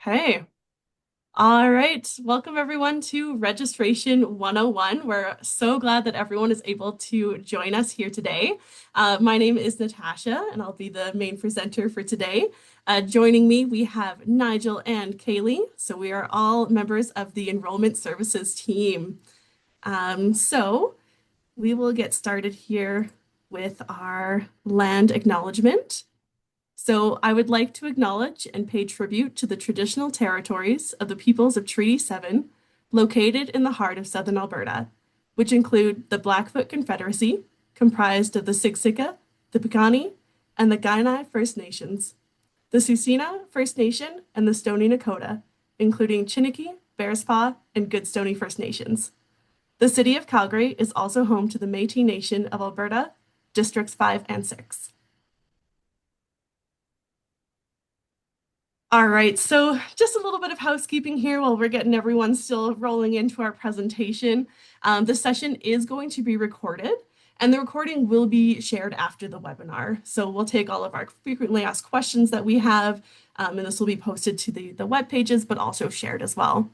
Hey, all right. Welcome everyone to Registration 101. We're so glad that everyone is able to join us here today. My name is Natasha, and I'll be the main presenter for today. Joining me, we have Nigel and Kaylee. So we are all members of the Enrollment Services team. So we will get started here with our land acknowledgement. So I would like to acknowledge and pay tribute to the traditional territories of the peoples of Treaty 7, located in the heart of southern Alberta, which include the Blackfoot Confederacy, comprised of the Siksika, the Piikani, and the Kainai First Nations, the Tsuut'ina First Nation, and the Stoney Nakoda, including Chiniki, Bearspaw, and Goodstoney First Nations. The city of Calgary is also home to the Métis Nation of Alberta, Districts 5 and 6. All right, so just a little bit of housekeeping here while we're getting everyone still rolling into our presentation. The session is going to be recorded, and the recording will be shared after the webinar. So we'll take all of our frequently asked questions that we have, and this will be posted to the web pages, but also shared as well.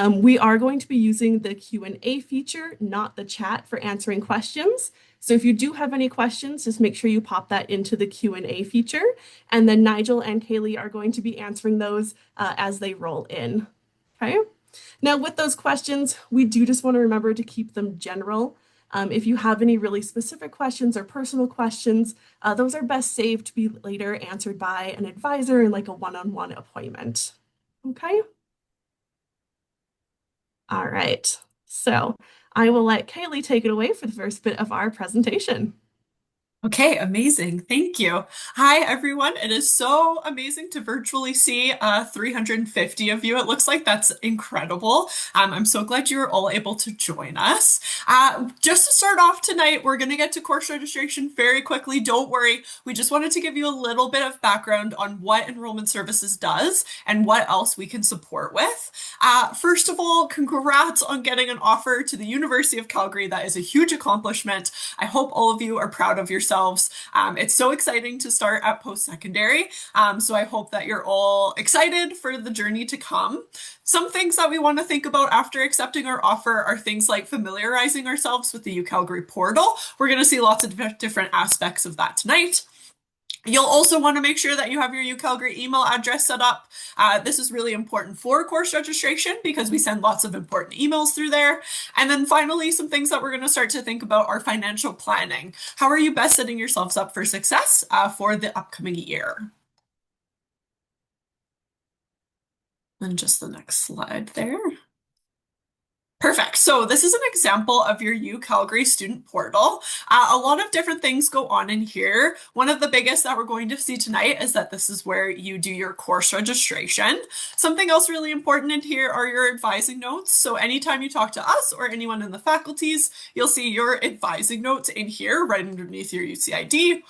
We are going to be using the Q&A feature, not the chat, for answering questions. So if you do have any questions, just make sure you pop that into the Q&A feature. And then Nigel and Kaylee are going to be answering those as they roll in. Okay. Now with those questions, we do just want to remember to keep them general. If you have any really specific questions or personal questions, those are best saved to be later answered by an advisor in like a one-on-one appointment. Okay. All right. So I will let Kaylee take it away for the first bit of our presentation. Okay, amazing. Thank you. Hi, everyone. It is so amazing to virtually see 350 of you. It looks like that's incredible. I'm so glad you were all able to join us. Just to start off tonight, we're going to get to course registration very quickly. Don't worry. We just wanted to give you a little bit of background on what Enrollment Services does and what else we can support with. First of all, congrats on getting an offer to the University of Calgary. That is a huge accomplishment. I hope all of you are proud of yourselves. It's so exciting to start at post-secondary. So I hope that you're all excited for the journey to come. Some things that we want to think about after accepting our offer are things like familiarizing ourselves with the UCalgary portal. We're going to see lots of different aspects of that tonight. You'll also want to make sure that you have your UCalgary email address set up. This is really important for course registration because we send lots of important emails through there. And then finally, some things that we're going to start to think about are financial planning. How are you best setting yourselves up for success for the upcoming year? And just the next slide there. Perfect. So this is an example of your UCalgary student portal. A lot of different things go on in here. One of the biggest that we're going to see tonight is that this is where you do your course registration. Something else really important in here are your advising notes. So anytime you talk to us or anyone in the faculties, you'll see your advising notes in here right underneath your UCID.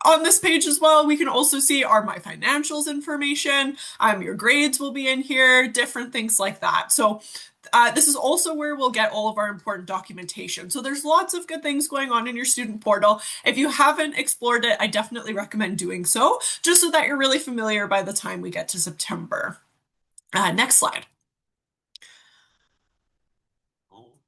On this page as well, we can also see our My Financials information. Your grades will be in here, different things like that. So this is also where we'll get all of our important documentation. So there's lots of good things going on in your student portal. If you haven't explored it, I definitely recommend doing so, just so that you're really familiar by the time we get to September. Next slide.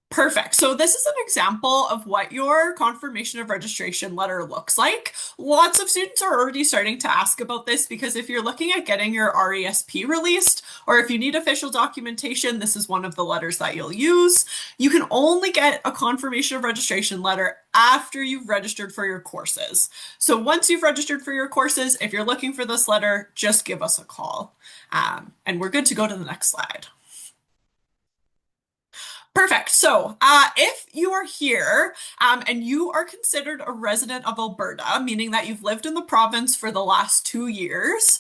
Perfect. So this is an example of what your confirmation of registration letter looks like. Lots of students are already starting to ask about this because if you're looking at getting your RESP released, or if you need official documentation, this is one of the letters that you'll use. You can only get a confirmation of registration letter after you've registered for your courses. So once you've registered for your courses, if you're looking for this letter, just give us a call. And we're good to go to the next slide. Perfect. So if you are here and you are considered a resident of Alberta, meaning that you've lived in the province for the last 2 years,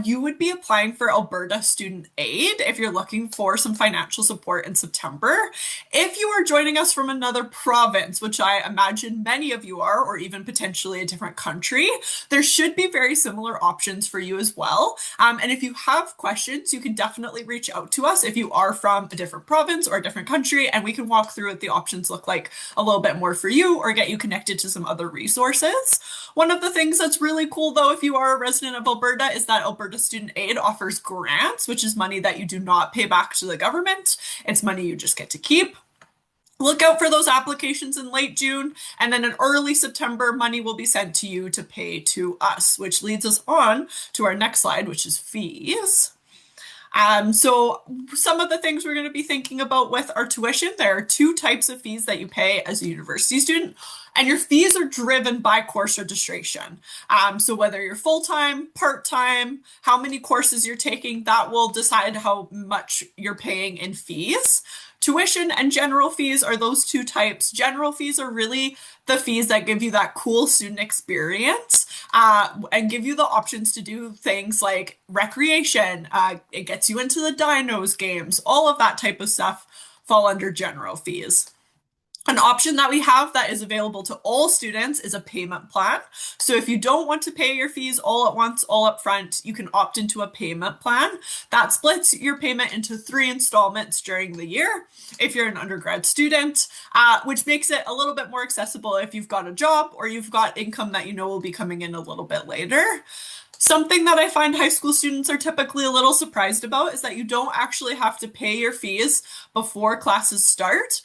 you would be applying for Alberta Student Aid if you're looking for some financial support in September. If you are joining us from another province, which I imagine many of you are, or even potentially a different country, there should be very similar options for you as well. And if you have questions, you can definitely reach out to us if you are from a different province or a different country. country, and we can walk through what the options look like a little bit more for you or get you connected to some other resources. One of the things that's really cool, though, if you are a resident of Alberta, is that Alberta Student Aid offers grants, which is money that you do not pay back to the government. It's money you just get to keep. Look out for those applications in late June, and then in early September, money will be sent to you to pay to us, which leads us on to our next slide, which is fees. So some of the things we're going to be thinking about with our tuition, there are two types of fees that you pay as a university student, and your fees are driven by course registration. So whether you're full-time, part-time, how many courses you're taking, that will decide how much you're paying in fees. Tuition and general fees are those two types. General fees are really the fees that give you that cool student experience and give you the options to do things like recreation. It gets you into the dinos games, all of that type of stuff fall under general fees. An option that we have that is available to all students is a payment plan. So if you don't want to pay your fees all at once, all up front, you can opt into a payment plan. That splits your payment into 3 installments during the year if you're an undergrad student, which makes it a little bit more accessible if you've got a job or you've got income that you know will be coming in a little bit later. Something that I find high school students are typically a little surprised about is that you don't actually have to pay your fees before classes start.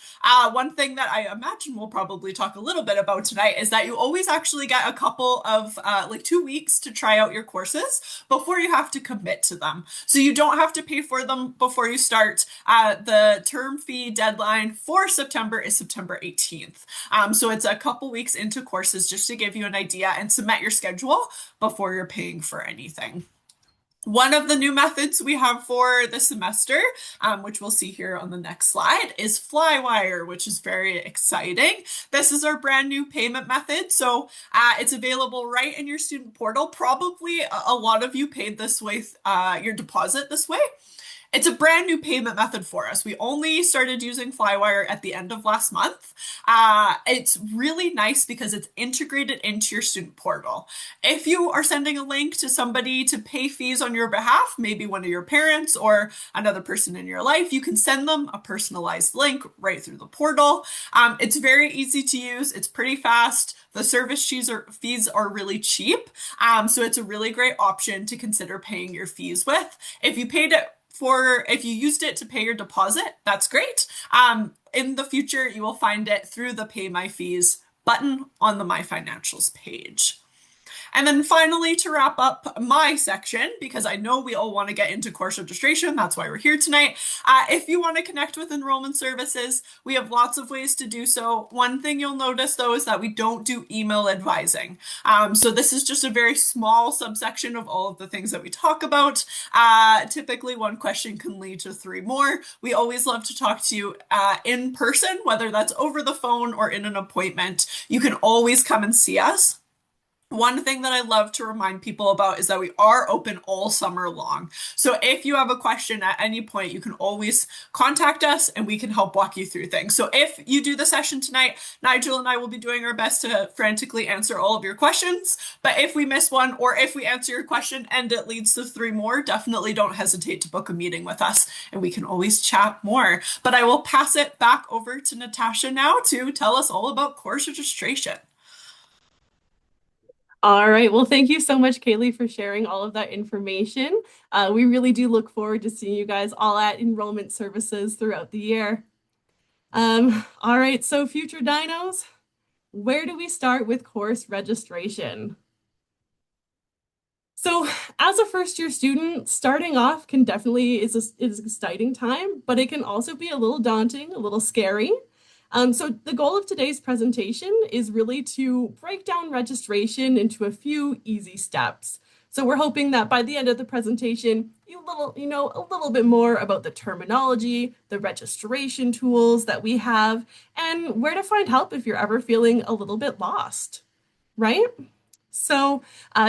One thing that I imagine we'll probably talk a little bit about tonight is that you always actually get a couple of like 2 weeks to try out your courses before you have to commit to them. So you don't have to pay for them before you start. The term fee deadline for September is September 18th. So it's a couple weeks into courses just to give you an idea and submit your schedule before you're paying for anything. One of the new methods we have for the semester, which we'll see here on the next slide, is Flywire, which is very exciting. This is our brand new payment method. So it's available right in your student portal. Probably a lot of you paid this with your deposit this way. It's a brand new payment method for us. We only started using Flywire at the end of last month. It's really nice because it's integrated into your student portal. If you are sending a link to somebody to pay fees on your behalf, maybe one of your parents or another person in your life, you can send them a personalized link right through the portal. It's very easy to use. It's pretty fast. The service fees are really cheap. So it's a really great option to consider paying your fees with. If you used it to pay your deposit, that's great. In the future, you will find it through the Pay My Fees button on the My Financials page. And then finally, to wrap up my section, because I know we all want to get into course registration, that's why we're here tonight. If you want to connect with Enrolment Services, we have lots of ways to do so. One thing you'll notice, though, is that we don't do email advising. So this is just a very small subsection of all of the things that we talk about. Typically, one question can lead to 3 more. We always love to talk to you in person, whether that's over the phone or in an appointment. You can always come and see us. One thing that I love to remind people about is that we are open all summer long. So if you have a question at any point, you can always contact us and we can help walk you through things. So if you do the session tonight, Nigel and I will be doing our best to frantically answer all of your questions. But if we miss one or if we answer your question and it leads to 3 more, definitely don't hesitate to book a meeting with us and we can always chat more. But I will pass it back over to Natasha now to tell us all about course registration. All right. Well, thank you so much, Kaylee, for sharing all of that information. We really do look forward to seeing you guys all at Enrollment Services throughout the year. All right. So, future dinos, where do we start with course registration? So, as a first year student, starting off can definitely is an exciting time, but it can also be a little daunting, a little scary. So the goal of today's presentation is really to break down registration into a few easy steps. So we're hoping that by the end of the presentation, you know a little bit more about the terminology, the registration tools that we have, and where to find help if you're ever feeling a little bit lost, right? So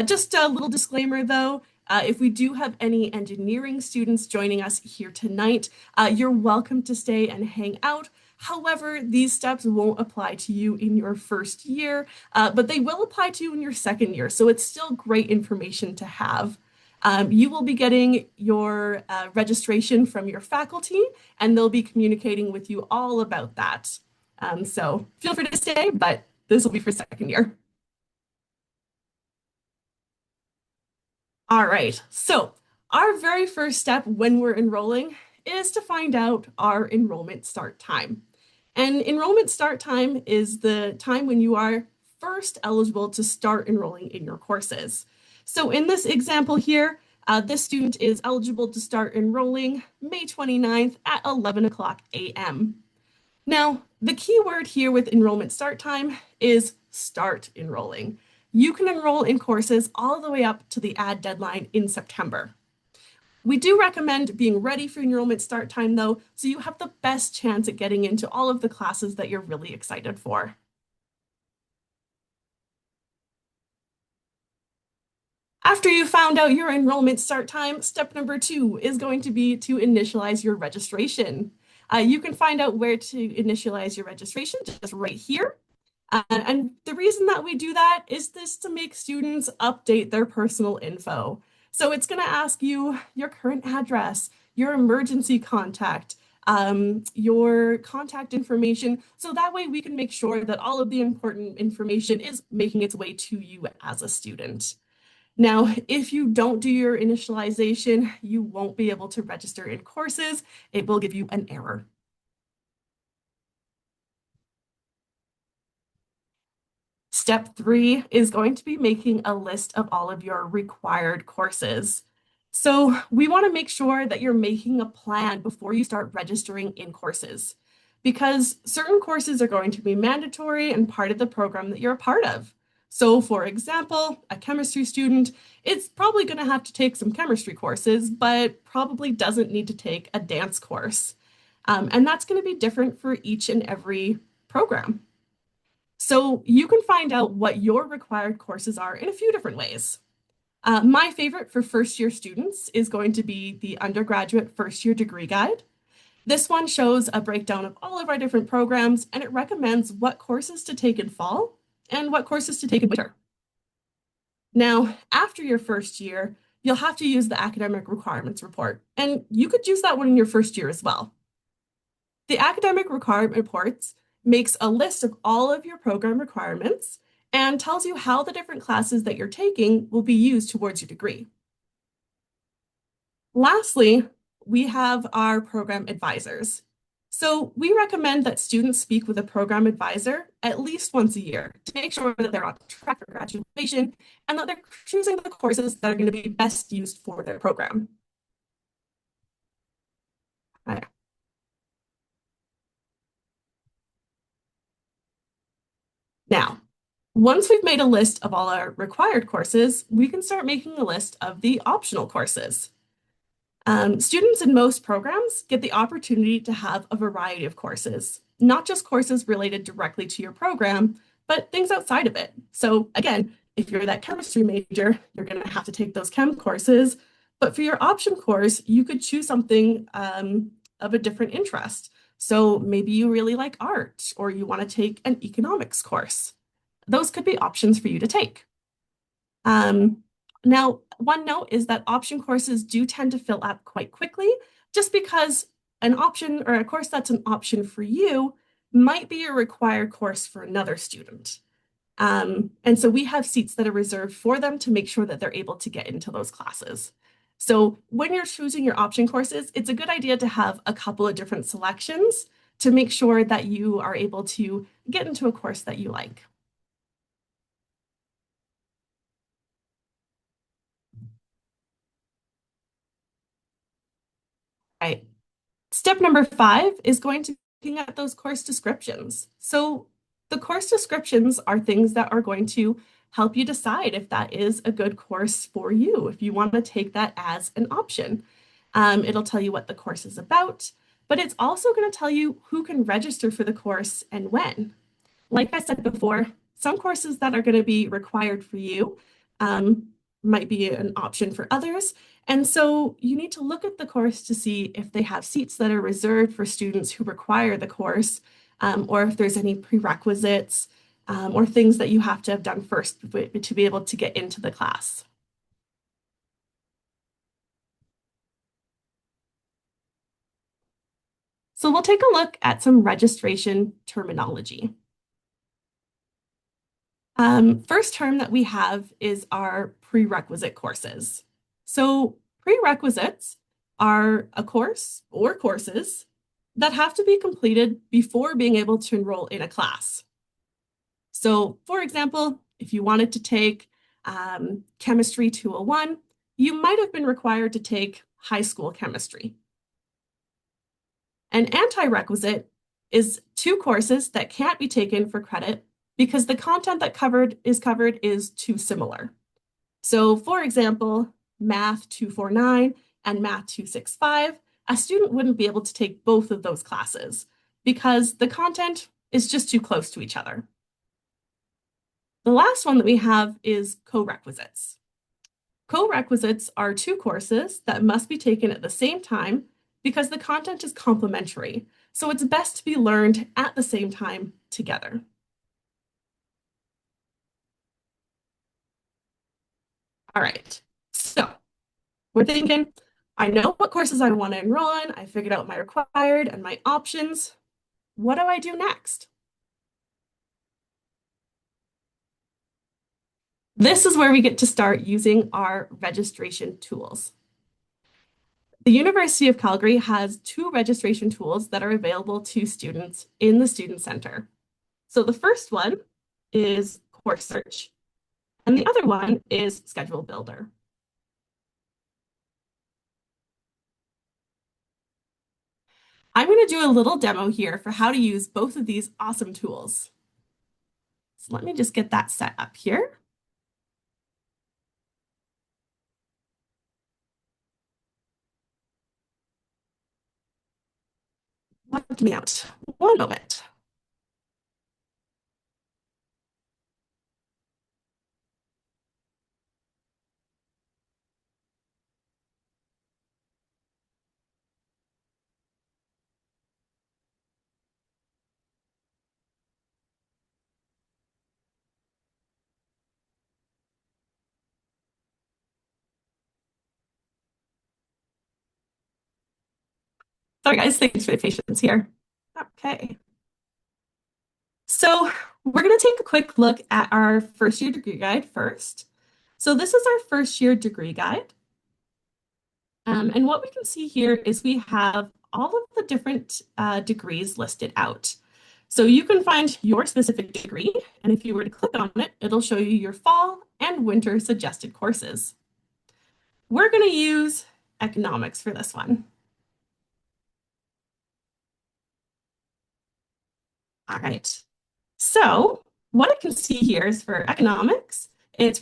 just a little disclaimer though, if we do have any engineering students joining us here tonight, you're welcome to stay and hang out. However, these steps won't apply to you in your first year, but they will apply to you in your second year. So it's still great information to have. You will be getting your registration from your faculty, and they'll be communicating with you all about that. So feel free to stay, but this will be for second year. All right. So our very first step when we're enrolling is to find out our enrollment start time. And enrollment start time is the time when you are first eligible to start enrolling in your courses. So in this example here, this student is eligible to start enrolling May 29th at 11 o'clock a.m. Now, the key word here with enrollment start time is start enrolling. You can enroll in courses all the way up to the add deadline in September. We do recommend being ready for enrollment start time though, so you have the best chance at getting into all of the classes that you're really excited for. After you found out your enrollment start time, step number 2 is going to be to initialize your registration. You can find out where to initialize your registration just right here. And the reason that we do that is this to make students update their personal info. So it's going to ask you your current address, your emergency contact, your contact information. So that way we can make sure that all of the important information is making its way to you as a student. Now, if you don't do your initialization, you won't be able to register in courses. It will give you an error. Step 3 is going to be making a list of all of your required courses. So we want to make sure that you're making a plan before you start registering in courses, because certain courses are going to be mandatory and part of the program that you're a part of. So for example, a chemistry student, it's probably going to have to take some chemistry courses, but probably doesn't need to take a dance course. And that's going to be different for each and every program. So you can find out what your required courses are in a few different ways. My favorite for first year students is going to be the undergraduate first year degree guide. This one shows a breakdown of all of our different programs, and it recommends what courses to take in fall and what courses to take in winter. Now, after your first year, you'll have to use the academic requirements report, and you could use that one in your first year as well. The academic requirement reports makes a list of all of your program requirements and tells you how the different classes that you're taking will be used towards your degree. Lastly, we have our program advisors. So we recommend that students speak with a program advisor at least once a year to make sure that they're on track for graduation and that they're choosing the courses that are going to be best used for their program. Uh, Now, once we've made a list of all our required courses, we can start making a list of the optional courses. Students in most programs get the opportunity to have a variety of courses, not just courses related directly to your program, but things outside of it. So again, if you're that chemistry major, you're going to have to take those chem courses. But for your option course, you could choose something of a different interest. So maybe you really like art, or you want to take an economics course. Those could be options for you to take. Um, Now, one note is that option courses do tend to fill up quite quickly, just because an option or a course that's an option for you might be a required course for another student. And so we have seats that are reserved for them to make sure that they're able to get into those classes. So when you're choosing your option courses, it's a good idea to have a couple of different selections to make sure that you are able to get into a course that you like. Right. Step number 5 is going to be looking at those course descriptions. So the course descriptions are things that are going to help you decide if that is a good course for you, if you want to take that as an option. It'll tell you what the course is about, but it's also going to tell you who can register for the course and when. Like I said before, some courses that are going to be required for you um, might be an option for others. And so you need to look at the course to see if they have seats that are reserved for students who require the course, or if there's any prerequisites or things that you have to have done first to be able to get into the class. So we'll take a look at some registration terminology. First term that we have is our prerequisite courses. So prerequisites are a course or courses that have to be completed before being able to enroll in a class. So for example, if you wanted to take Chemistry 201, you might have been required to take high school chemistry. An anti-requisite is two courses that can't be taken for credit because the content that covered is too similar. So for example, Math 249 and Math 265, a student wouldn't be able to take both of those classes because the content is just too close to each other. The last one that we have is co-requisites. Co-requisites are two courses that must be taken at the same time because the content is complementary, so it's best to be learned at the same time together. All right, so we're thinking, I know what courses I want to enroll in, I figured out my required and my options. What do I do next? This is where we get to start using our registration tools. The University of Calgary has two registration tools that are available to students in the Student Center. So the first one is Course Search, and the other one is Schedule Builder. I'm going to do a little demo here for how to use both of these awesome tools. So let me just get that set up here. Give me out one moment. Sorry, guys, thanks for the patience here. Okay. So we're going to take a quick look at our first year degree guide first. So this is our first year degree guide. And what we can see here is we have all of the different degrees listed out. So you can find your specific degree, and if you were to click on it, it'll show you your fall and winter suggested courses. We're going to use economics for this one. All right. So what I can see here is for economics, it's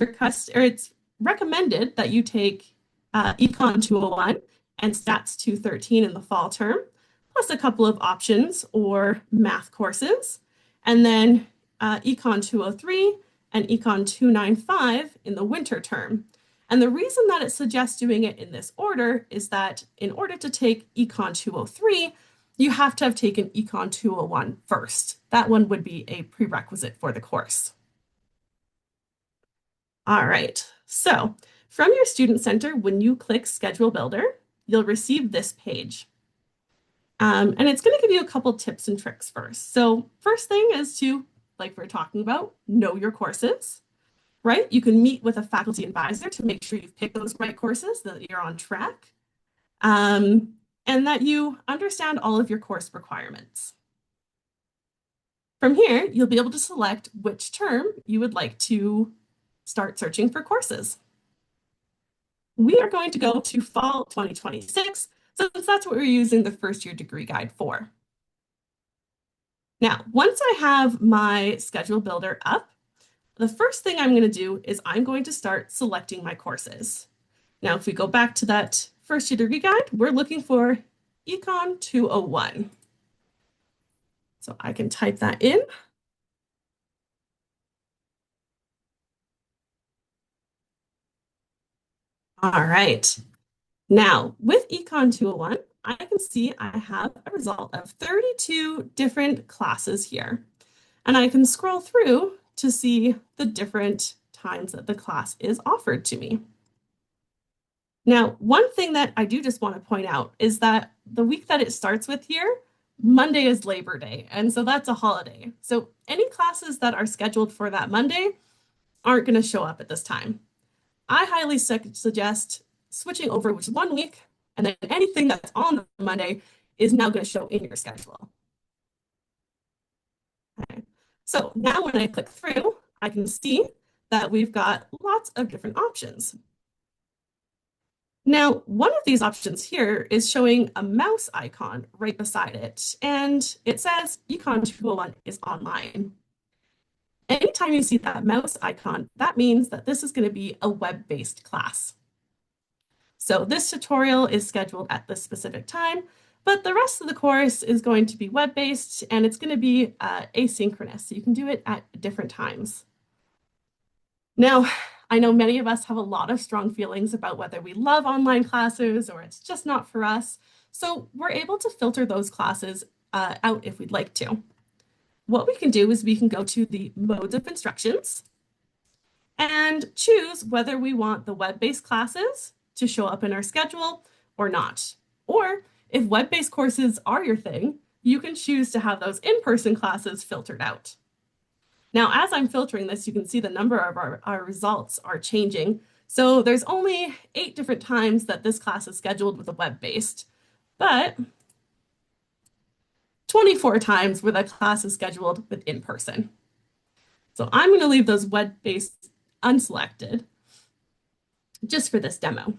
recommended that you take Econ 201 and Stats 213 in the fall term, plus a couple of options or math courses, and then Econ 203 and Econ 295 in the winter term. And the reason that it suggests doing it in this order is that in order to take Econ 203, you have to have taken Econ 201 first. That one would be a prerequisite for the course. All right, so from your Student Center, when you click Schedule Builder, you'll receive this page. And it's going to give you a couple tips and tricks first. So first thing is to, like we're talking about, know your courses, right? You can meet with a faculty advisor to make sure you've picked those right courses, that you're on track. And that you understand all of your course requirements. From here, you'll be able to select which term you would like to start searching for courses. We are going to go to fall 2026, since that's what we're using the first year degree guide for. Now, once I have my schedule builder up, the first thing I'm going to do is I'm going to start selecting my courses. Now, if we go back to that first year degree guide, we're looking for Econ 201. So I can type that in. All right. Now, with Econ 201, I can see I have a result of 32 different classes here. And I can scroll through to see the different times that the class is offered to me. Now, one thing that I do just want to point out is that the week that it starts with here, Monday is Labor Day, and so that's a holiday. So any classes that are scheduled for that Monday aren't going to show up at this time. I highly suggest switching over which 1 week, and then anything that's on the Monday is now going to show in your schedule. Okay. So now when I click through, I can see that we've got lots of different options. Now, one of these options here is showing a mouse icon right beside it, and it says Econ 201 is online. Anytime you see that mouse icon, that means that this is going to be a web-based class. So this tutorial is scheduled at this specific time, but the rest of the course is going to be web-based and it's going to be asynchronous. So you can do it at different times. Now, I know many of us have a lot of strong feelings about whether we love online classes or it's just not for us. So we're able to filter those classes out if we'd like to. What we can do is we can go to the modes of instructions and choose whether we want the web-based classes to show up in our schedule or not. Or if web-based courses are your thing, you can choose to have those in-person classes filtered out. Now, as I'm filtering this, you can see the number of our results are changing. So there's only 8 different times that this class is scheduled with a web-based, but 24 times where the class is scheduled with in-person. So I'm going to leave those web-based unselected just for this demo.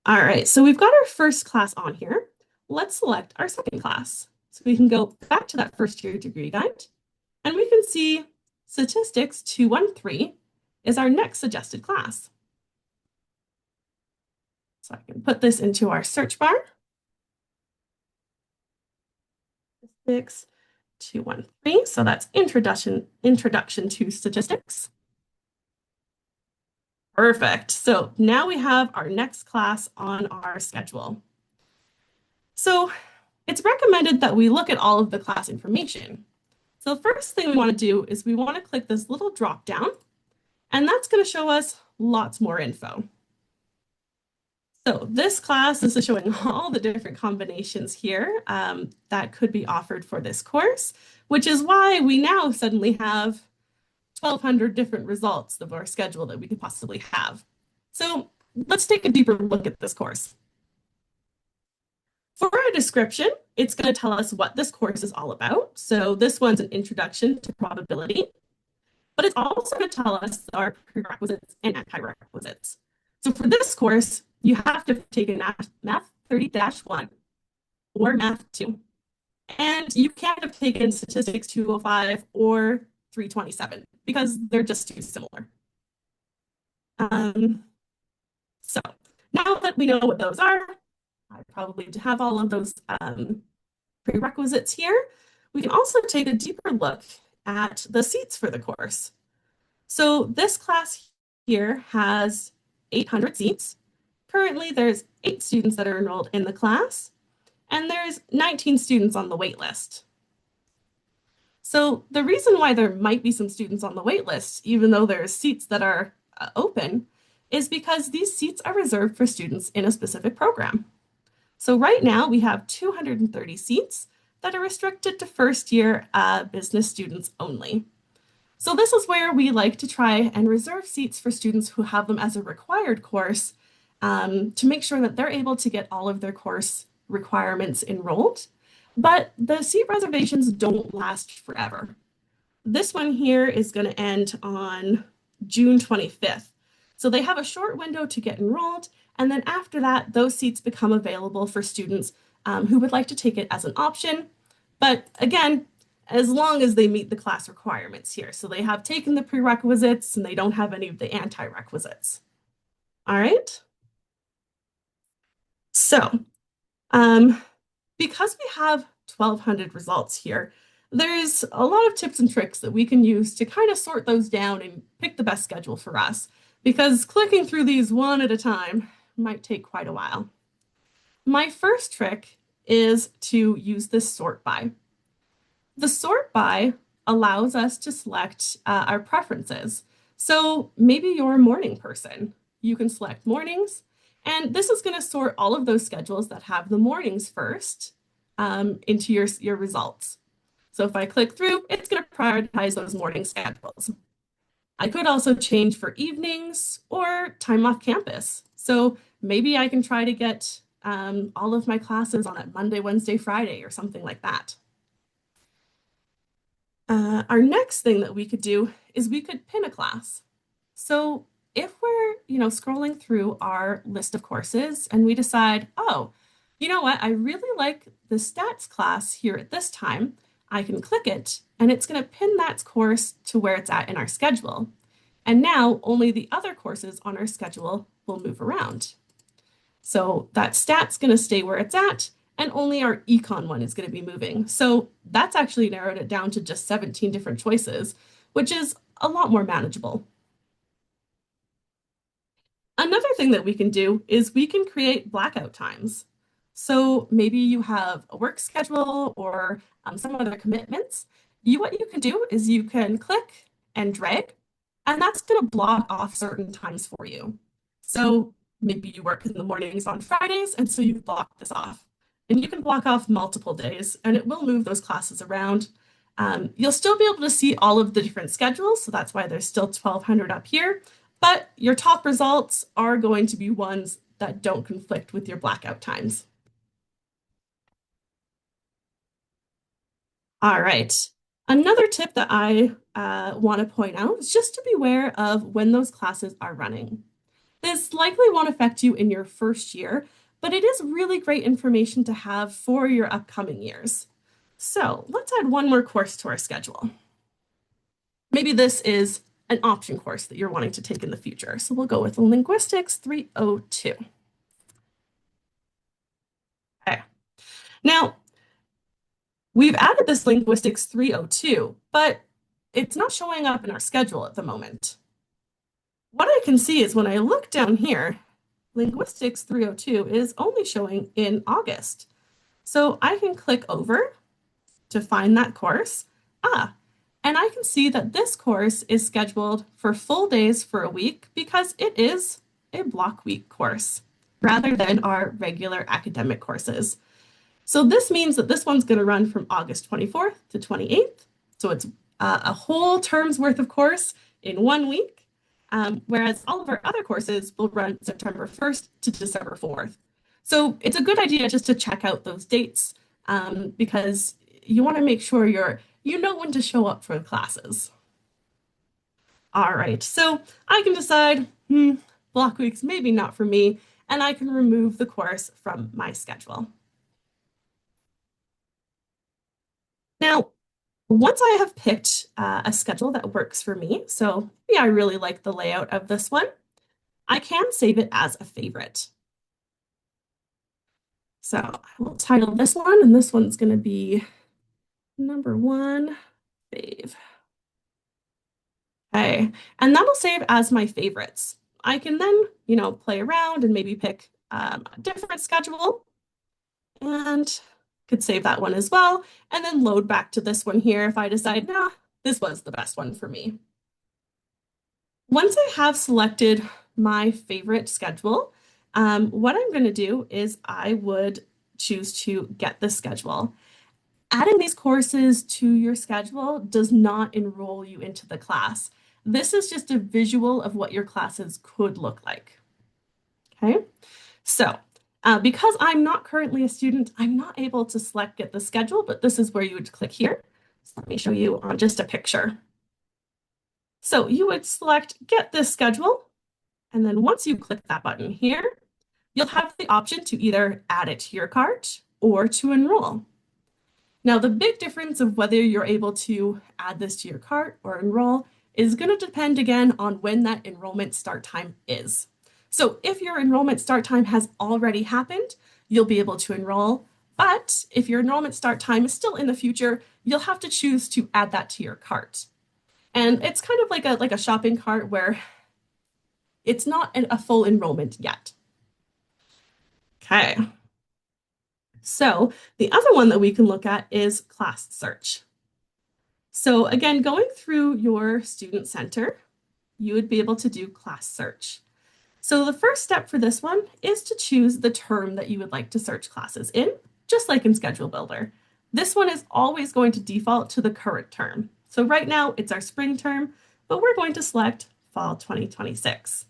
All right, so we've got our first class on here. Let's select our second class. So we can go back to that first year degree guide, and we can see Statistics 213 is our next suggested class. So I can put this into our search bar. Statistics 213, so that's introduction to statistics. Perfect. So now we have our next class on our schedule. So it's recommended that we look at all of the class information. So the first thing we want to do is we want to click this little drop down, and that's going to show us lots more info. So this class is showing all the different combinations here that could be offered for this course, which is why we now suddenly have 1,200 different results of our schedule that we could possibly have. So let's take a deeper look at this course. For our description, it's going to tell us what this course is all about. So this one's an introduction to probability, but it's also going to tell us our prerequisites and anti-requisites. So for this course, you have to take a Math 30-1 or Math 2. And you can't have taken Statistics 205 or 327 because they're just too similar. So now that we know what those are, I probably have all of those prerequisites here. We can also take a deeper look at the seats for the course. So this class here has 800 seats. Currently, there's 8 students that are enrolled in the class, and there's 19 students on the wait list. So the reason why there might be some students on the wait list, even though there's seats that are open, is because these seats are reserved for students in a specific program. So right now we have 230 seats that are restricted to first year business students only. So this is where we like to try and reserve seats for students who have them as a required course to make sure that they're able to get all of their course requirements enrolled. But the seat reservations don't last forever. This one here is going to end on June 25th. So they have a short window to get enrolled, and then after that, those seats become available for students who would like to take it as an option. But again, as long as they meet the class requirements here. So they have taken the prerequisites and they don't have any of the anti-requisites. All right. So because we have 1,200 results here, there's a lot of tips and tricks that we can use to kind of sort those down and pick the best schedule for us, because clicking through these one at a time might take quite a while. My first trick is to use this sort by. The sort by allows us to select our preferences. So maybe you're a morning person. You can select mornings. And this is going to sort all of those schedules that have the mornings first into your results. So if I click through, it's going to prioritize those morning schedules. I could also change for evenings or time off campus. So maybe I can try to get all of my classes on a Monday, Wednesday, Friday, or something like that. Our next thing that we could do is we could pin a class. So if we're, scrolling through our list of courses and we decide, oh, you know what, I really like the stats class here at this time, I can click it and it's going to pin that course to where it's at in our schedule. And now only the other courses on our schedule will move around. So that stat's going to stay where it's at, and only our econ one is going to be moving. So that's actually narrowed it down to just 17 different choices, which is a lot more manageable. Another thing that we can do is we can create blackout times. So maybe you have a work schedule or some other commitments. What you can do is you can click and drag, and that's going to block off certain times for you. So maybe you work in the mornings on Fridays, and so you block this off. And you can block off multiple days, and it will move those classes around. You'll still be able to see all of the different schedules, so that's why there's still 1,200 up here. But your top results are going to be ones that don't conflict with your blackout times. All right. Another tip that I want to point out is just to be aware of when those classes are running. This likely won't affect you in your first year, but it is really great information to have for your upcoming years. So let's add one more course to our schedule. Maybe this is an option course that you're wanting to take in the future. So we'll go with Linguistics 302. Okay. Now, we've added this Linguistics 302, but it's not showing up in our schedule at the moment. What I can see is when I look down here, Linguistics 302 is only showing in August. So I can click over to find that course. And I can see that this course is scheduled for full days for a week because it is a block week course rather than our regular academic courses. So this means that this one's going to run from August 24th to 28th. So it's a whole term's worth of course in 1 week, whereas all of our other courses will run September 1st to December 4th. So it's a good idea just to check out those dates because you want to make sure you know when to show up for the classes. All right, so I can decide, block weeks, maybe not for me, and I can remove the course from my schedule. Now, once I have picked a schedule that works for me, so yeah, I really like the layout of this one, I can save it as a favorite. So I will title this one, and this one's going to be number 1 fave. Okay, and that'll save as my favorites. I can then, play around and maybe pick a different schedule and could save that one as well, and then load back to this one here if I decide, nah, this was the best one for me. Once I have selected my favorite schedule, what I'm going to do is I would choose to get the schedule. Adding these courses to your schedule does not enroll you into the class. This is just a visual of what your classes could look like. Okay, so because I'm not currently a student, I'm not able to select get the schedule, but this is where you would click here. So let me show you on just a picture. So you would select get this schedule, and then once you click that button here, you'll have the option to either add it to your cart or to enroll. Now, the big difference of whether you're able to add this to your cart or enroll is going to depend again on when that enrollment start time is. So if your enrollment start time has already happened, you'll be able to enroll. But if your enrollment start time is still in the future, you'll have to choose to add that to your cart. And it's kind of like a shopping cart where it's not a full enrollment yet. Okay. So the other one that we can look at is class search. So again, going through your student center, you would be able to do class search. So the first step for this one is to choose the term that you would like to search classes in, just like in Schedule Builder. This one is always going to default to the current term. So right now it's our spring term, but we're going to select fall 2026.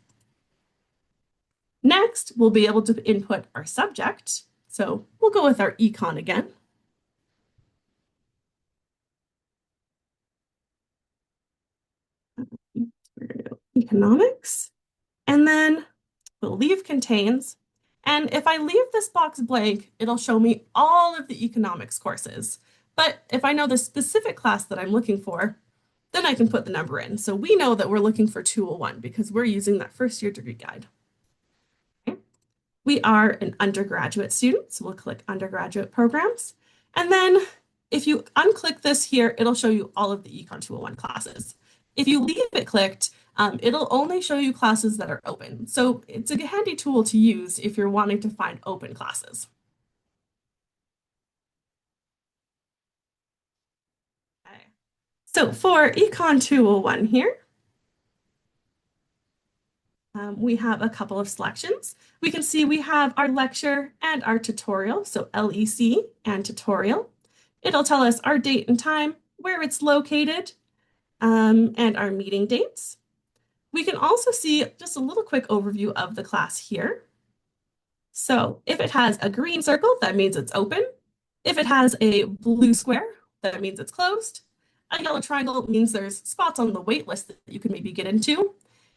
Next, we'll be able to input our subject. So we'll go with our econ again. We're going to go economics. And then we'll leave contains. And if I leave this box blank, it'll show me all of the economics courses. But if I know the specific class that I'm looking for, then I can put the number in. So we know that we're looking for 201 because we're using that first year degree guide. Okay. We are an undergraduate student, so we'll click undergraduate programs. And then if you unclick this here, it'll show you all of the Econ 201 classes. If you leave it clicked, it'll only show you classes that are open. So it's a handy tool to use if you're wanting to find open classes. Okay. So for Econ 201 here, we have a couple of selections. We can see we have our lecture and our tutorial, so LEC and tutorial. It'll tell us our date and time, where it's located, and our meeting dates. We can also see just a little quick overview of the class here. So if it has a green circle, that means it's open. If it has a blue square, that means it's closed. A yellow triangle means there's spots on the wait list that you can maybe get into.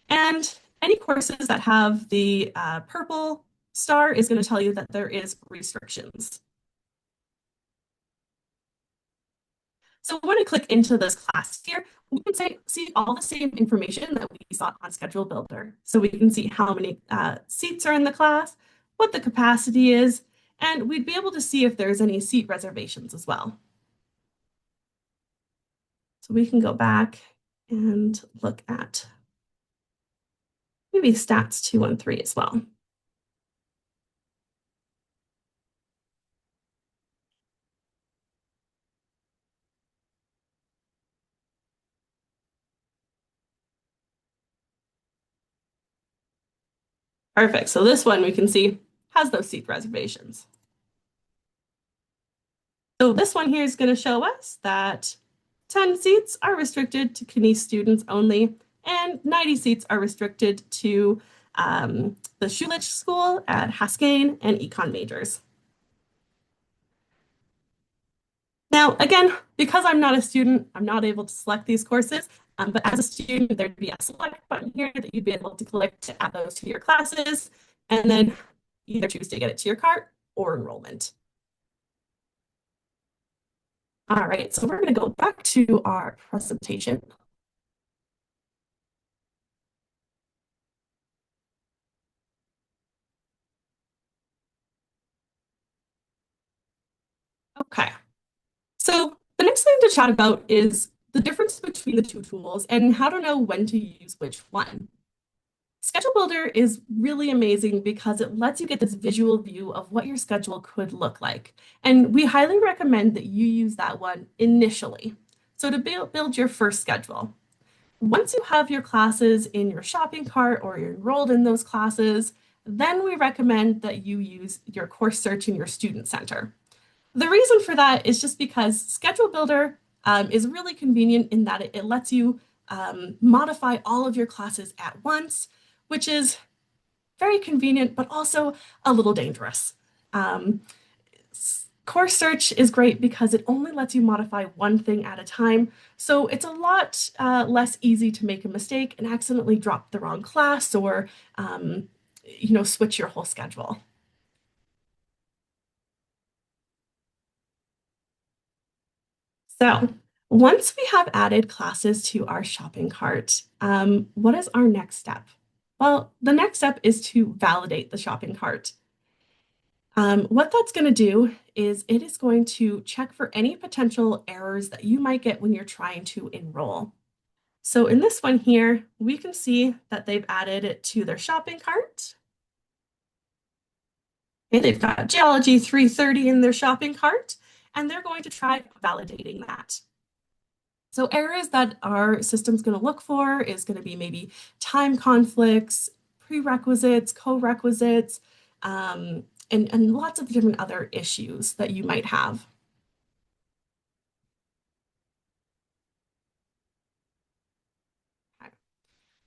And any courses that have the purple star is going to tell you that there is restrictions. So when I click into this class here, we can see all the same information that we saw on Schedule Builder. So we can see how many seats are in the class, what the capacity is, and we'd be able to see if there's any seat reservations as well. So we can go back and look at maybe stats 213 as well. Perfect. So this one we can see has those seat reservations. So this one here is going to show us that 10 seats are restricted to Knies students only, and 90 seats are restricted to the Schulich School at Haskayne and econ majors. Now, again, because I'm not a student, I'm not able to select these courses, but as a student, there'd be a select button here that you'd be able to click to add those to your classes, and then either choose to get it to your cart or enrollment. All right, so we're going to go back to our presentation. Okay, so the next thing to chat about is the difference between the two tools and how to know when to use which one. Schedule Builder is really amazing because it lets you get this visual view of what your schedule could look like. And we highly recommend that you use that one initially. So to build your first schedule. Once you have your classes in your shopping cart or you're enrolled in those classes, then we recommend that you use your course search in your student center. The reason for that is just because Schedule Builder is really convenient in that it lets you modify all of your classes at once, which is very convenient, but also a little dangerous. Course search is great because it only lets you modify one thing at a time. So it's a lot less easy to make a mistake and accidentally drop the wrong class or, switch your whole schedule. So once we have added classes to our shopping cart, what is our next step? Well, the next step is to validate the shopping cart. What that's going to do is it is going to check for any potential errors that you might get when you're trying to enroll. So in this one here, we can see that they've added it to their shopping cart. Okay, they've got Geology 330 in their shopping cart, and they're going to try validating that. So errors that our system's going to look for is going to be maybe time conflicts, prerequisites, co-requisites, um, and lots of different other issues that you might have.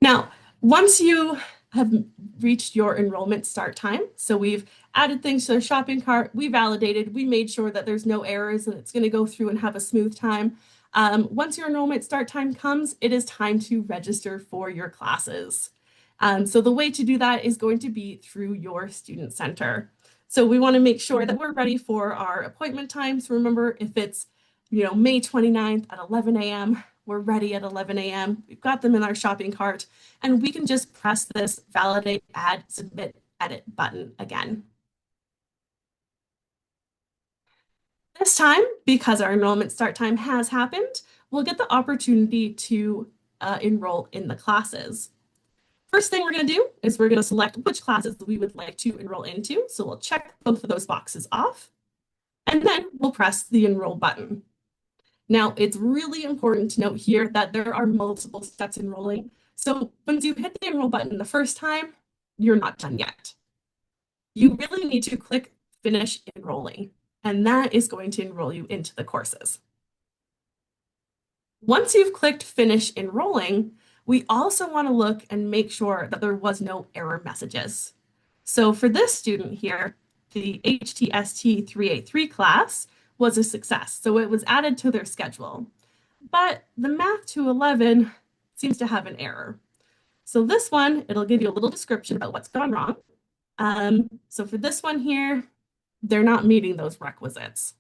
Now, once you have reached your enrollment start time, so we've added things to the shopping cart, we validated, we made sure that there's no errors and it's going to go through and have a smooth time. Once your enrollment start time comes, it is time to register for your classes. So the way to do that is going to be through your student center. So we want to make sure that we're ready for our appointment time. So remember, if it's, May 29th at 11 a.m., we're ready at 11 a.m. We've got them in our shopping cart, and we can just press this validate, add, submit, edit button again. This time, because our enrollment start time has happened, we'll get the opportunity to enroll in the classes. First thing we're going to do is we're going to select which classes we would like to enroll into. So we'll check both of those boxes off, and then we'll press the enroll button. Now, it's really important to note here that there are multiple steps enrolling. So once you hit the enroll button the first time, you're not done yet. You really need to click finish enrolling, and that is going to enroll you into the courses. Once you've clicked finish enrolling, we also want to look and make sure that there was no error messages. So for this student here, the HTST 383 class was a success. So it was added to their schedule. But the Math 211 seems to have an error. So this one, it'll give you a little description about what's gone wrong. So for this one here, they're not meeting those requisites.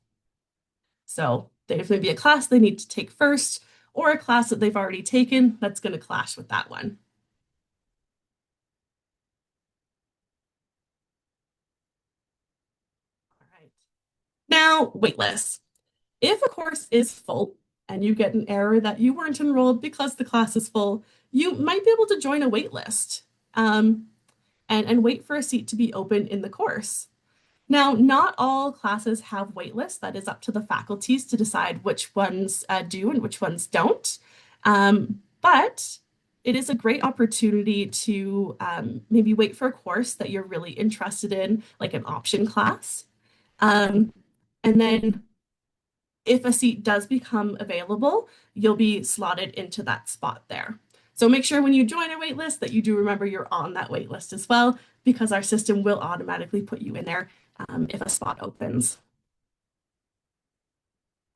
So there's maybe a class they need to take first, or a class that they've already taken that's going to clash with that one. All right. Now, waitlist. If a course is full and you get an error that you weren't enrolled because the class is full, you might be able to join a waitlist and wait for a seat to be open in the course. Now, not all classes have waitlists. That is up to the faculties to decide which ones do and which ones don't. But it is a great opportunity to maybe wait for a course that you're really interested in, like an option class. Um, and then if a seat does become available, you'll be slotted into that spot there. So make sure when you join a waitlist that you do remember you're on that waitlist as well, because our system will automatically put you in there if a spot opens.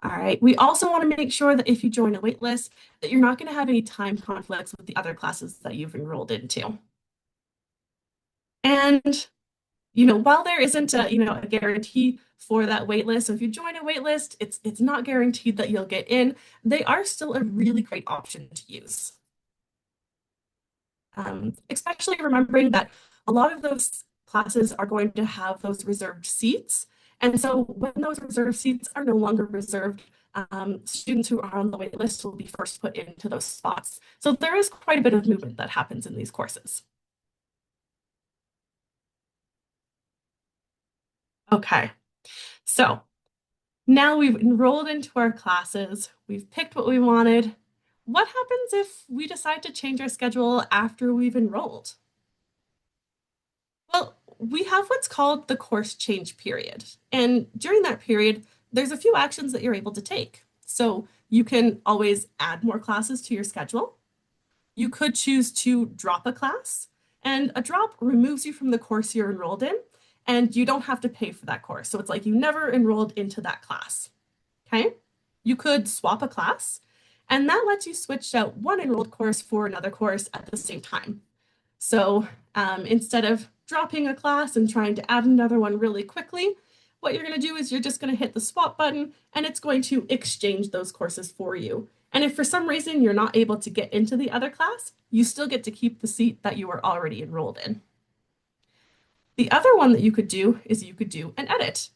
All right. We also want to make sure that if you join a waitlist, that you're not going to have any time conflicts with the other classes that you've enrolled into. And while there isn't a guarantee for that waitlist, so if you join a waitlist, it's not guaranteed that you'll get in. They are still a really great option to use. Especially remembering that a lot of those classes are going to have those reserved seats. And so when those reserved seats are no longer reserved, students who are on the wait list will be first put into those spots. So there is quite a bit of movement that happens in these courses. Okay, so now we've enrolled into our classes, we've picked what we wanted. What happens if we decide to change our schedule after we've enrolled? Well, we have what's called the course change period. And during that period, there's a few actions that you're able to take. So you can always add more classes to your schedule. You could choose to drop a class, and a drop removes you from the course you're enrolled in, and you don't have to pay for that course. So it's like you never enrolled into that class. Okay? You could swap a class, and that lets you switch out one enrolled course for another course at the same time. So instead of dropping a class and trying to add another one really quickly, what you're going to do is you're just going to hit the swap button and it's going to exchange those courses for you. And if for some reason you're not able to get into the other class, you still get to keep the seat that you were already enrolled in. The other one that you could do is you could do an edit.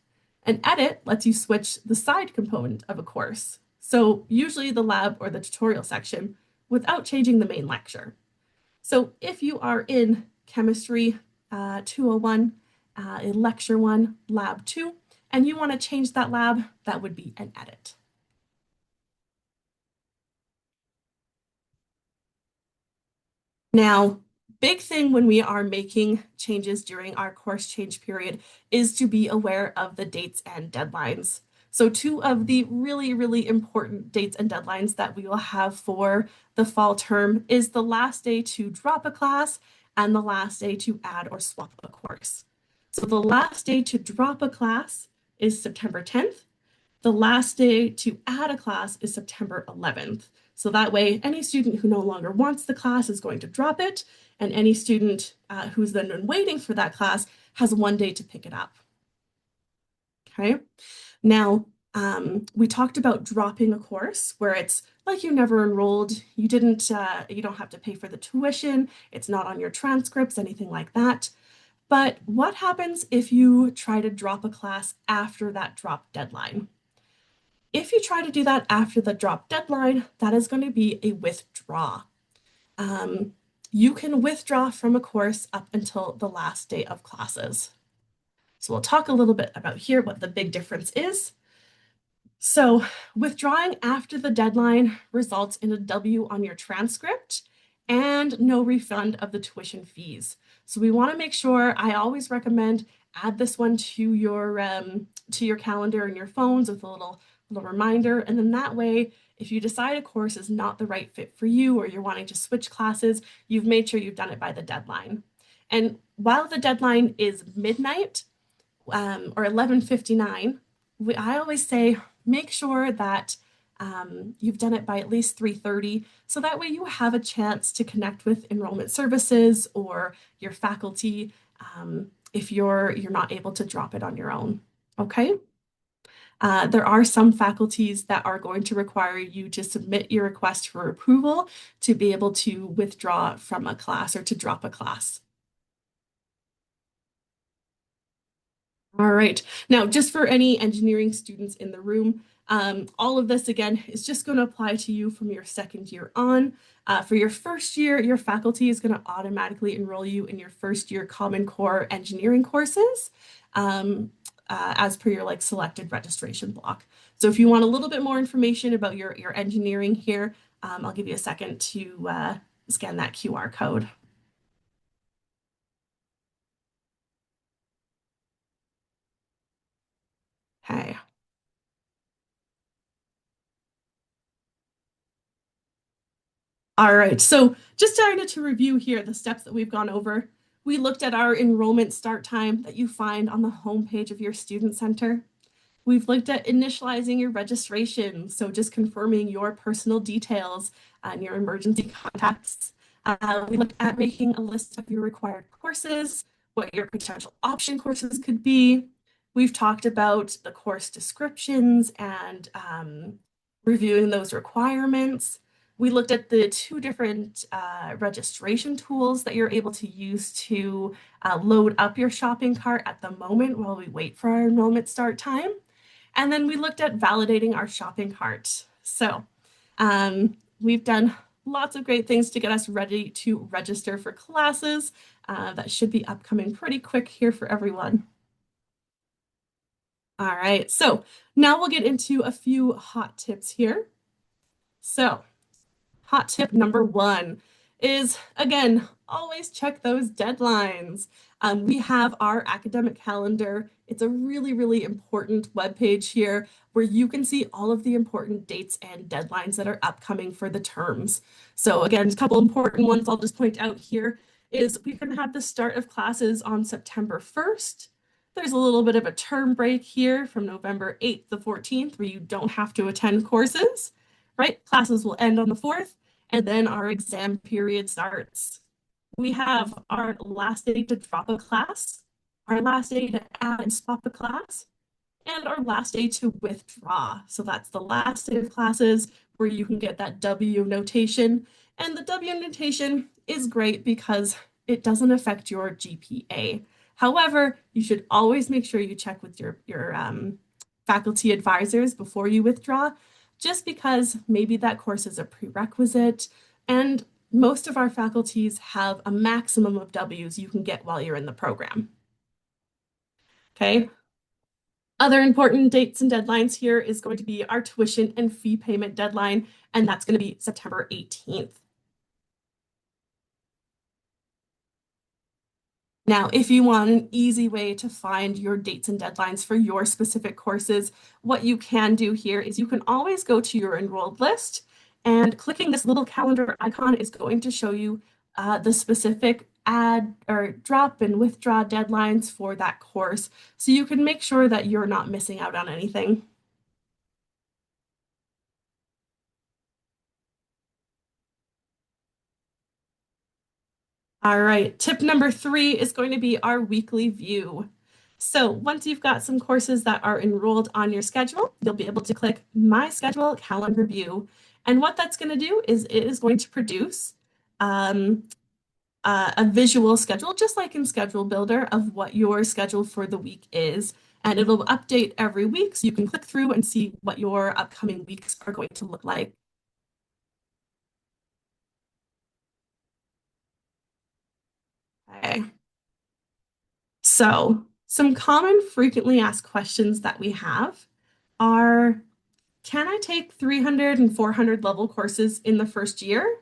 An edit lets you switch the side component of a course, so usually the lab or the tutorial section, without changing the main lecture. So if you are in Chemistry 201, in Lecture 1, Lab 2, and you want to change that lab, that would be an edit. Now, big thing when we are making changes during our course change period is to be aware of the dates and deadlines. So two of the really, really important dates and deadlines that we will have for the fall term is the last day to drop a class and the last day to add or swap a course. So the last day to drop a class is September 10th. The last day to add a class is September 11th. So that way, any student who no longer wants the class is going to drop it, and any student who's then been waiting for that class has 1 day to pick it up. Okay. Now, we talked about dropping a course where it's like you never enrolled, you don't have to pay for the tuition, it's not on your transcripts, anything like that. But what happens if you try to drop a class after that drop deadline? If you try to do that after the drop deadline, that is going to be a withdraw. Um, you can withdraw from a course up until the last day of classes. So we'll talk a little bit about here what the big difference is. So withdrawing after the deadline results in a W on your transcript and no refund of the tuition fees. So we want to make sure, I always recommend add this one to your calendar and your phones with a little reminder. And then that way, if you decide a course is not the right fit for you or you're wanting to switch classes, you've made sure you've done it by the deadline. And while the deadline is midnight, or 11:59, I always say make sure that you've done it by at least 3:30, so that way you have a chance to connect with Enrolment Services or your faculty if you're not able to drop it on your own. Okay. There are some faculties that are going to require you to submit your request for approval to be able to withdraw from a class or to drop a class. All right. Now, just for any engineering students in the room, all of this again is just going to apply to you from your second year on. For your first year, your faculty is going to automatically enroll you in your first year Common Core engineering courses as per your selected registration block. So if you want a little bit more information about your engineering here, I'll give you a second to scan that QR code. Okay. All right, so just starting to review here the steps that we've gone over. We looked at our enrollment start time that you find on the homepage of your student center. We've looked at initializing your registration, so just confirming your personal details and your emergency contacts. We looked at making a list of your required courses, what your potential option courses could be. We've talked about the course descriptions and reviewing those requirements. We looked at the two different registration tools that you're able to use to load up your shopping cart at the moment while we wait for our enrollment start time. And then we looked at validating our shopping cart. So we've done lots of great things to get us ready to register for classes that should be upcoming pretty quick here for everyone. All right, so now we'll get into a few hot tips here. So hot tip number one is, again, always check those deadlines. We have our academic calendar. It's a really, really important webpage here where you can see all of the important dates and deadlines that are upcoming for the terms. So again, a couple important ones I'll just point out here is we can have the start of classes on September 1st. There's a little bit of a term break here from November 8th to 14th where you don't have to attend courses, right? Classes will end on the 4th and then our exam period starts. We have our last day to drop a class, our last day to add and swap a class, and our last day to withdraw. So that's the last day of classes where you can get that W notation. And the W notation is great because it doesn't affect your GPA. However, you should always make sure you check with your faculty advisors before you withdraw, just because maybe that course is a prerequisite. And most of our faculties have a maximum of W's you can get while you're in the program. Okay. Other important dates and deadlines here is going to be our tuition and fee payment deadline, and that's going to be September 18th. Now, if you want an easy way to find your dates and deadlines for your specific courses, what you can do here is you can always go to your enrolled list, and clicking this little calendar icon is going to show you the specific add or drop and withdraw deadlines for that course, so you can make sure that you're not missing out on anything. All right, tip number three is going to be our weekly view. So once you've got some courses that are enrolled on your schedule, you'll be able to click My Schedule Calendar View. And what that's going to do is it is going to produce um, a visual schedule, just like in Schedule Builder, of what your schedule for the week is. And it'll update every week, so you can click through and see what your upcoming weeks are going to look like. Okay. So, some common frequently asked questions that we have are, can I take 300 and 400 level courses in the first year?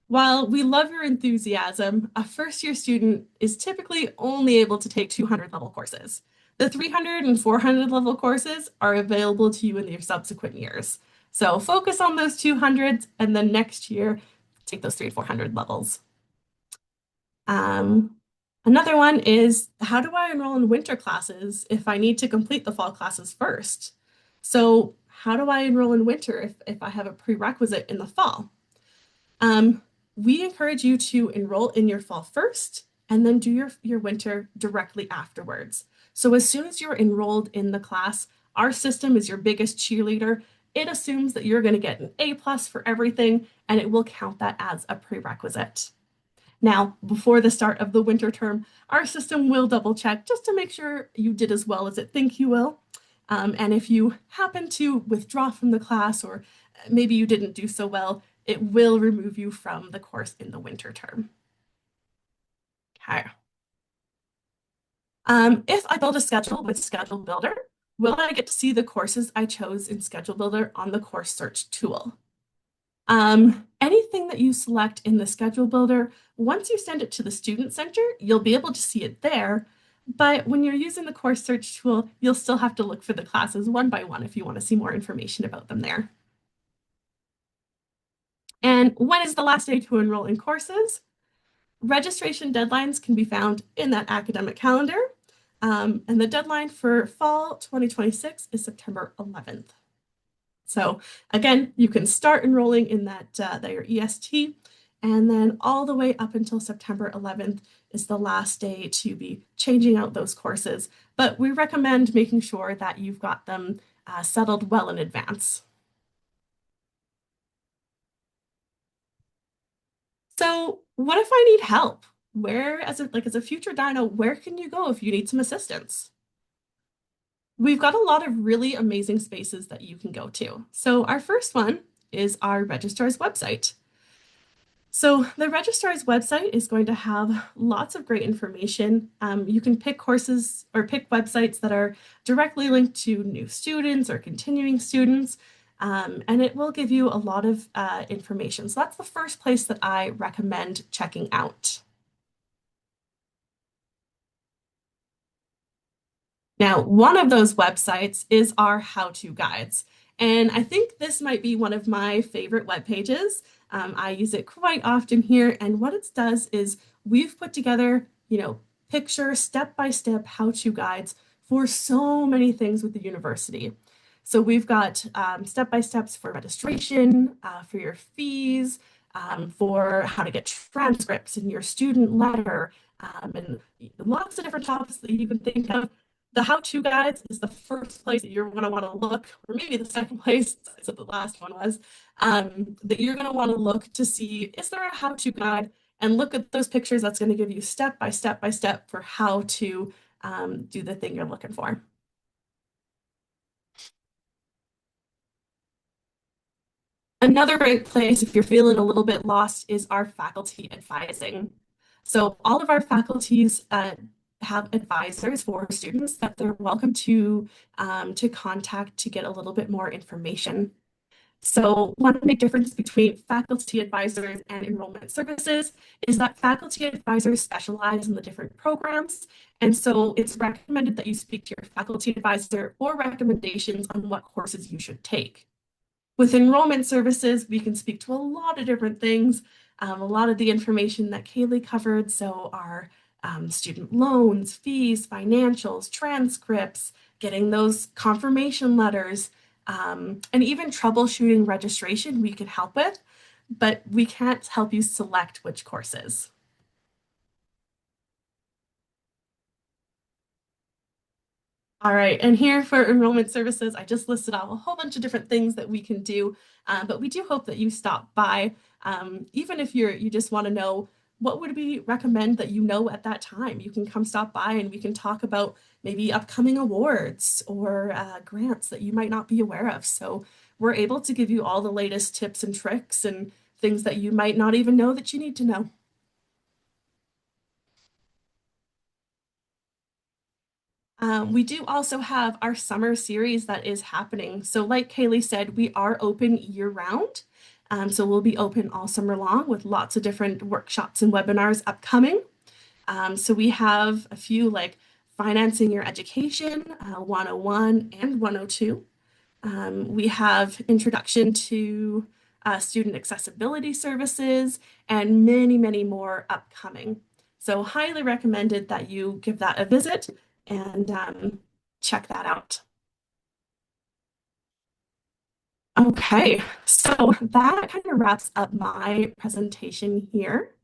While we love your enthusiasm, a first year student is typically only able to take 200 level courses. The 300 and 400 level courses are available to you in your subsequent years. So focus on those 200s, and then next year, take those 300 and 400 levels. Um, Another one is, how do I enroll in winter classes if I need to complete the fall classes first? So how do I enroll in winter if I have a prerequisite in the fall? Um, we encourage you to enroll in your fall first and then do your winter directly afterwards. So as soon as you're enrolled in the class, our system is your biggest cheerleader. It assumes that you're going to get an A plus for everything, and it will count that as a prerequisite. Now, before the start of the winter term, our system will double check just to make sure you did as well as it think you will. And if you happen to withdraw from the class, or maybe you didn't do so well, it will remove you from the course in the winter term. Okay. If I build a schedule with Schedule Builder, will I get to see the courses I chose in Schedule Builder on the course search tool? Anything that you select in the schedule builder, once you send it to the student center, you'll be able to see it there. But when you're using the course search tool, you'll still have to look for the classes one by one if you want to see more information about them there. And when is the last day to enroll in courses? Registration deadlines can be found in that academic calendar. And the deadline for fall 2026 is September 11th. So again, you can start enrolling in their EST, and then all the way up until September 11th is the last day to be changing out those courses. But we recommend making sure that you've got them settled well in advance. So what if I need help? Where, as a future dino, where can you go if you need some assistance? We've got a lot of really amazing spaces that you can go to. So our first one is our registrar's website. So the registrar's website is going to have lots of great information. You can pick courses or pick websites that are directly linked to new students or continuing students, and it will give you a lot of information. So that's the first place that I recommend checking out. Now, one of those websites is our how-to guides. And I think this might be one of my favorite web pages. I use it quite often here. And what it does is we've put together, picture step-by-step how-to guides for so many things with the university. So we've got step-by-steps for registration, for your fees, for how to get transcripts in your student letter, and lots of different topics that you can think of. The how-to guides is the first place that you're going to want to look, or maybe the second place, so the last one was, that you're going to want to look to see, is there a how-to guide? And look at those pictures. That's going to give you step by step by step for how to do the thing you're looking for. Another great place, if you're feeling a little bit lost, is our faculty advising. So all of our faculties have advisors for students that they're welcome to contact to get a little bit more information. So one big difference between faculty advisors and enrollment services is that faculty advisors specialize in the different programs. And so it's recommended that you speak to your faculty advisor for recommendations on what courses you should take. With enrollment services, we can speak to a lot of different things, a lot of the information that Kaylee covered. So, our student loans, fees, financials, transcripts, getting those confirmation letters, and even troubleshooting registration, we can help with, but we can't help you select which courses. All right, and here for enrollment services, I just listed out a whole bunch of different things that we can do, but we do hope that you stop by, even if you just want to know what would we recommend that you know at that time. You can come stop by and we can talk about maybe upcoming awards or grants that you might not be aware of. So we're able to give you all the latest tips and tricks and things that you might not even know that you need to know. We do also have our summer series that is happening. So, like Kaylee said, we are open year round. So, we'll be open all summer long with lots of different workshops and webinars upcoming. So, we have a few like Financing Your Education 101 and 102. We have Introduction to Student Accessibility Services and many, many more upcoming. So, highly recommended that you give that a visit and check that out. Okay, so that kind of wraps up my presentation here.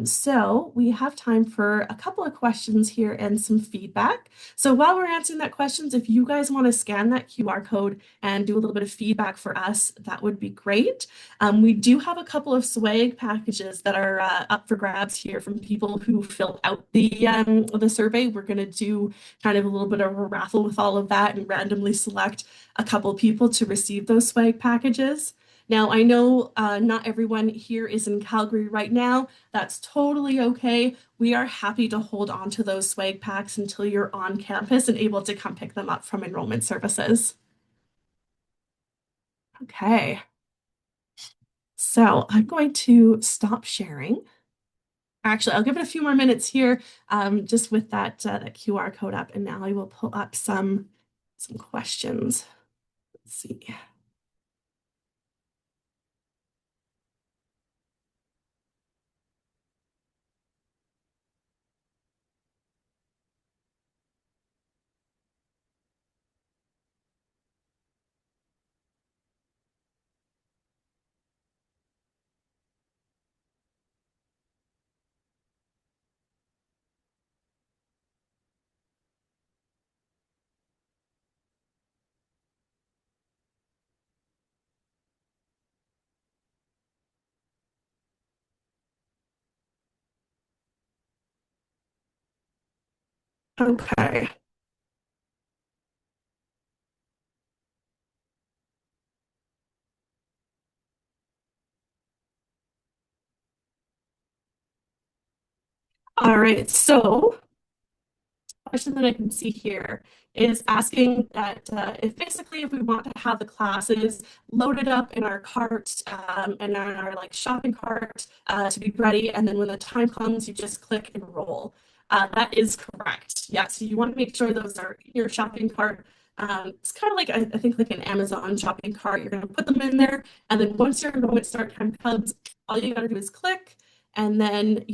So we have time for a couple of questions here and some feedback. So while we're answering that questions, if you guys want to scan that QR code and do a little bit of feedback for us, that would be great. We do have a couple of swag packages that are up for grabs here from people who filled out the survey. We're going to do kind of a little bit of a raffle with all of that and randomly select a couple people to receive those swag packages. Now, I know not everyone here is in Calgary right now. That's totally okay. We are happy to hold on to those swag packs until you're on campus and able to come pick them up from enrollment services. Okay, so I'm going to stop sharing. Actually, I'll give it a few more minutes here, just with that QR code up, and now I will pull up some questions. Let's see. Okay. All right. So question that I can see here is asking that if basically if we want to have the classes loaded up in our cart and in our like shopping cart to be ready, and then when the time comes, you just click enroll. That is correct. Yeah, so you want to make sure those are in your shopping cart. It's kind of like I think like an Amazon shopping cart. You're going to put them in there, and then once your enrollment start time comes, all you got to do is click, and then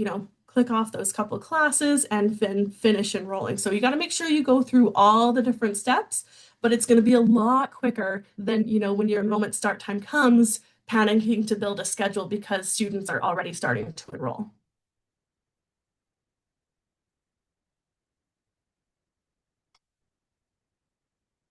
click off those couple classes and then finish enrolling. So you got to make sure you go through all the different steps, but it's going to be a lot quicker than, when your enrollment start time comes, panicking to build a schedule because students are already starting to enroll.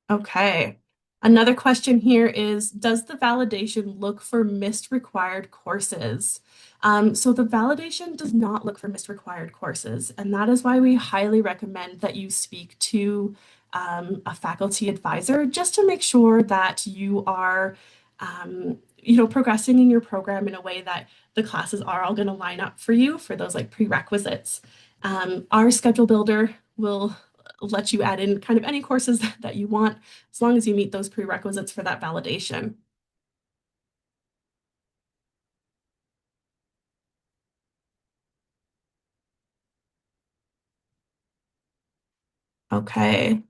Okay. Another question here is, does the validation look for missed required courses? So the validation does not look for missed required courses, and that is why we highly recommend that you speak to a faculty advisor just to make sure that you are, progressing in your program in a way that the classes are all going to line up for you for those like prerequisites. Our schedule builder will let you add in kind of any courses that you want as long as you meet those prerequisites for that validation. Okay.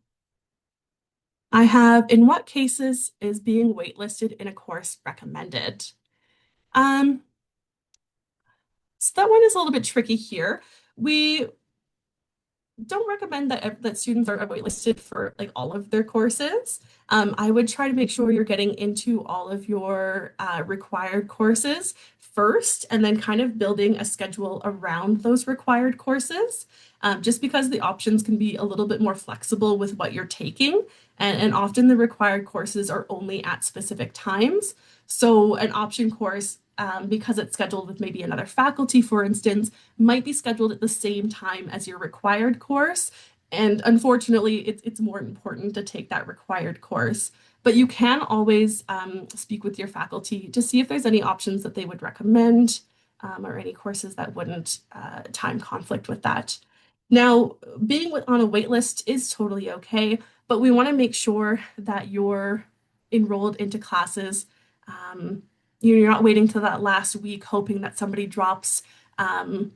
I have, in what cases is being waitlisted in a course recommended? Um, so that one is a little bit tricky here. We don't recommend that students are waitlisted for like all of their courses. I would try to make sure you're getting into all of your required courses first, and then kind of building a schedule around those required courses. Just because the options can be a little bit more flexible with what you're taking, and often the required courses are only at specific times. So an option course, because it's scheduled with maybe another faculty, for instance, might be scheduled at the same time as your required course. And unfortunately, it's more important to take that required course. But you can always speak with your faculty to see if there's any options that they would recommend, or any courses that wouldn't time conflict with that. Now, being on a wait list is totally okay, but we want to make sure that you're enrolled into classes. Um, you're not waiting till that last week hoping that somebody drops, um,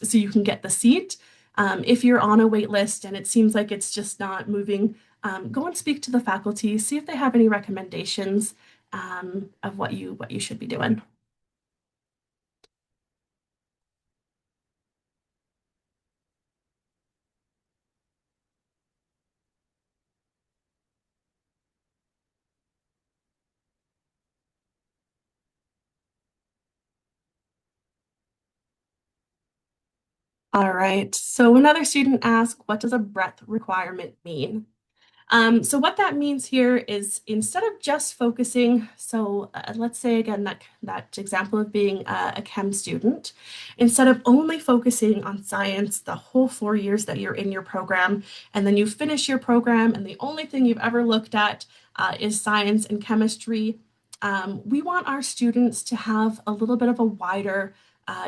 so you can get the seat. If you're on a wait list and it seems like it's just not moving, go and speak to the faculty, see if they have any recommendations of what you should be doing. All right. So another student asked, what does a breadth requirement mean? So what that means here is instead of just focusing, so let's say again that example of being a chem student, instead of only focusing on science the whole 4 years that you're in your program, and then you finish your program and the only thing you've ever looked at is science and chemistry, we want our students to have a little bit of a wider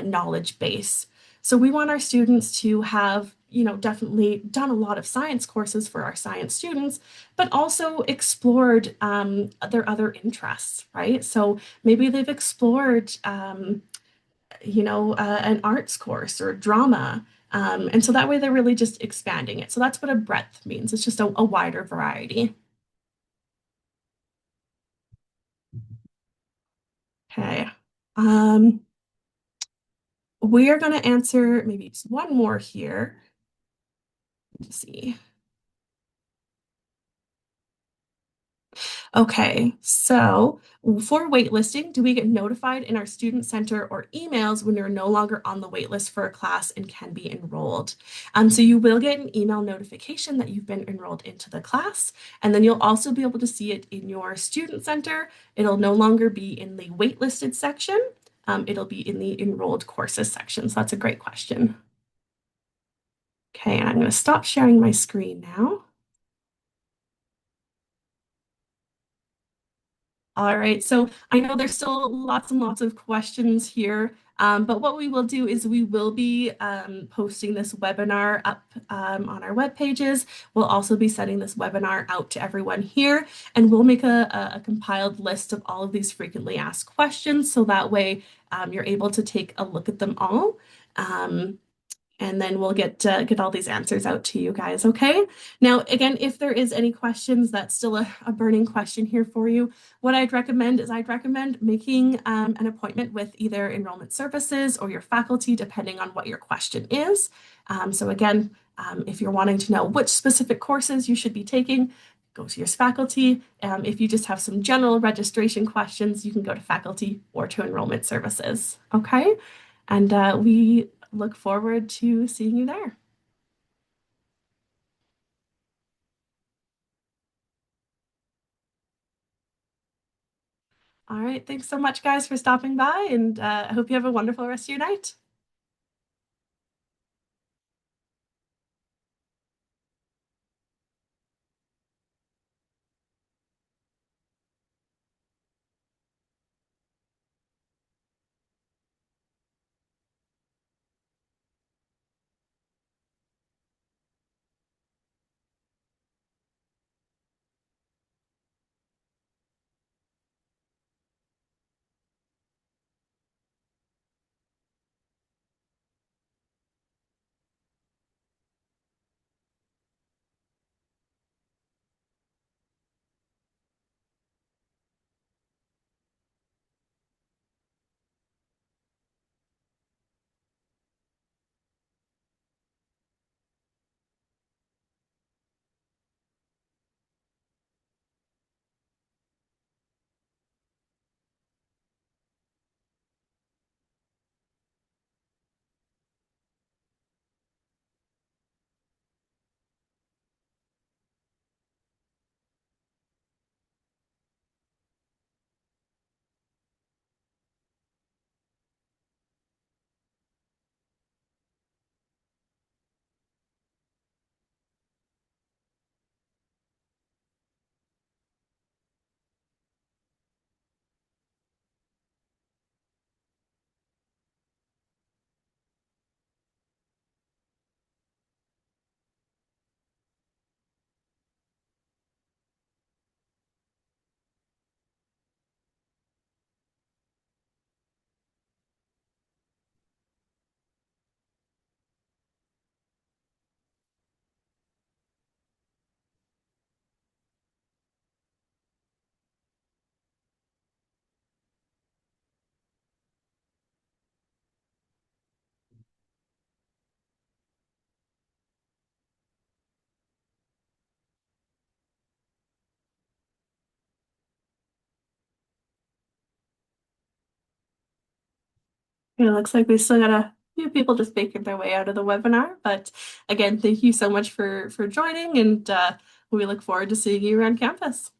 knowledge base. So we want our students to have, definitely done a lot of science courses for our science students, but also explored their other interests, right? So maybe they've explored, an arts course or drama. And so that way they're really just expanding it. So that's what a breadth means. It's just a wider variety. Okay. Um, we are going to answer maybe just one more here. Let's see. Okay, so for waitlisting, do we get notified in our student center or emails when you're no longer on the waitlist for a class and can be enrolled? So you will get an email notification that you've been enrolled into the class, and then you'll also be able to see it in your student center. It'll no longer be in the waitlisted section. It'll be in the enrolled courses section. So that's a great question. Okay, and I'm going to stop sharing my screen now. All right, so I know there's still lots and lots of questions here, but what we will do is we will be posting this webinar up on our web pages. We'll also be sending this webinar out to everyone here, and we'll make a compiled list of all of these frequently asked questions, so that way you're able to take a look at them all. Um, and then we'll get all these answers out to you guys, okay? Now, again, if there is any questions, that's still a burning question here for you. What I'd recommend is I'd recommend making an appointment with either Enrollment Services or your faculty, depending on what your question is. So again, if you're wanting to know which specific courses you should be taking, go to your faculty. If you just have some general registration questions, you can go to faculty or to Enrollment Services, okay? And we look forward to seeing you there. All right. Thanks so much, guys, for stopping by, and I hope you have a wonderful rest of your night. It looks like we still got a few people just making their way out of the webinar, but again, thank you so much for joining, and we look forward to seeing you around campus.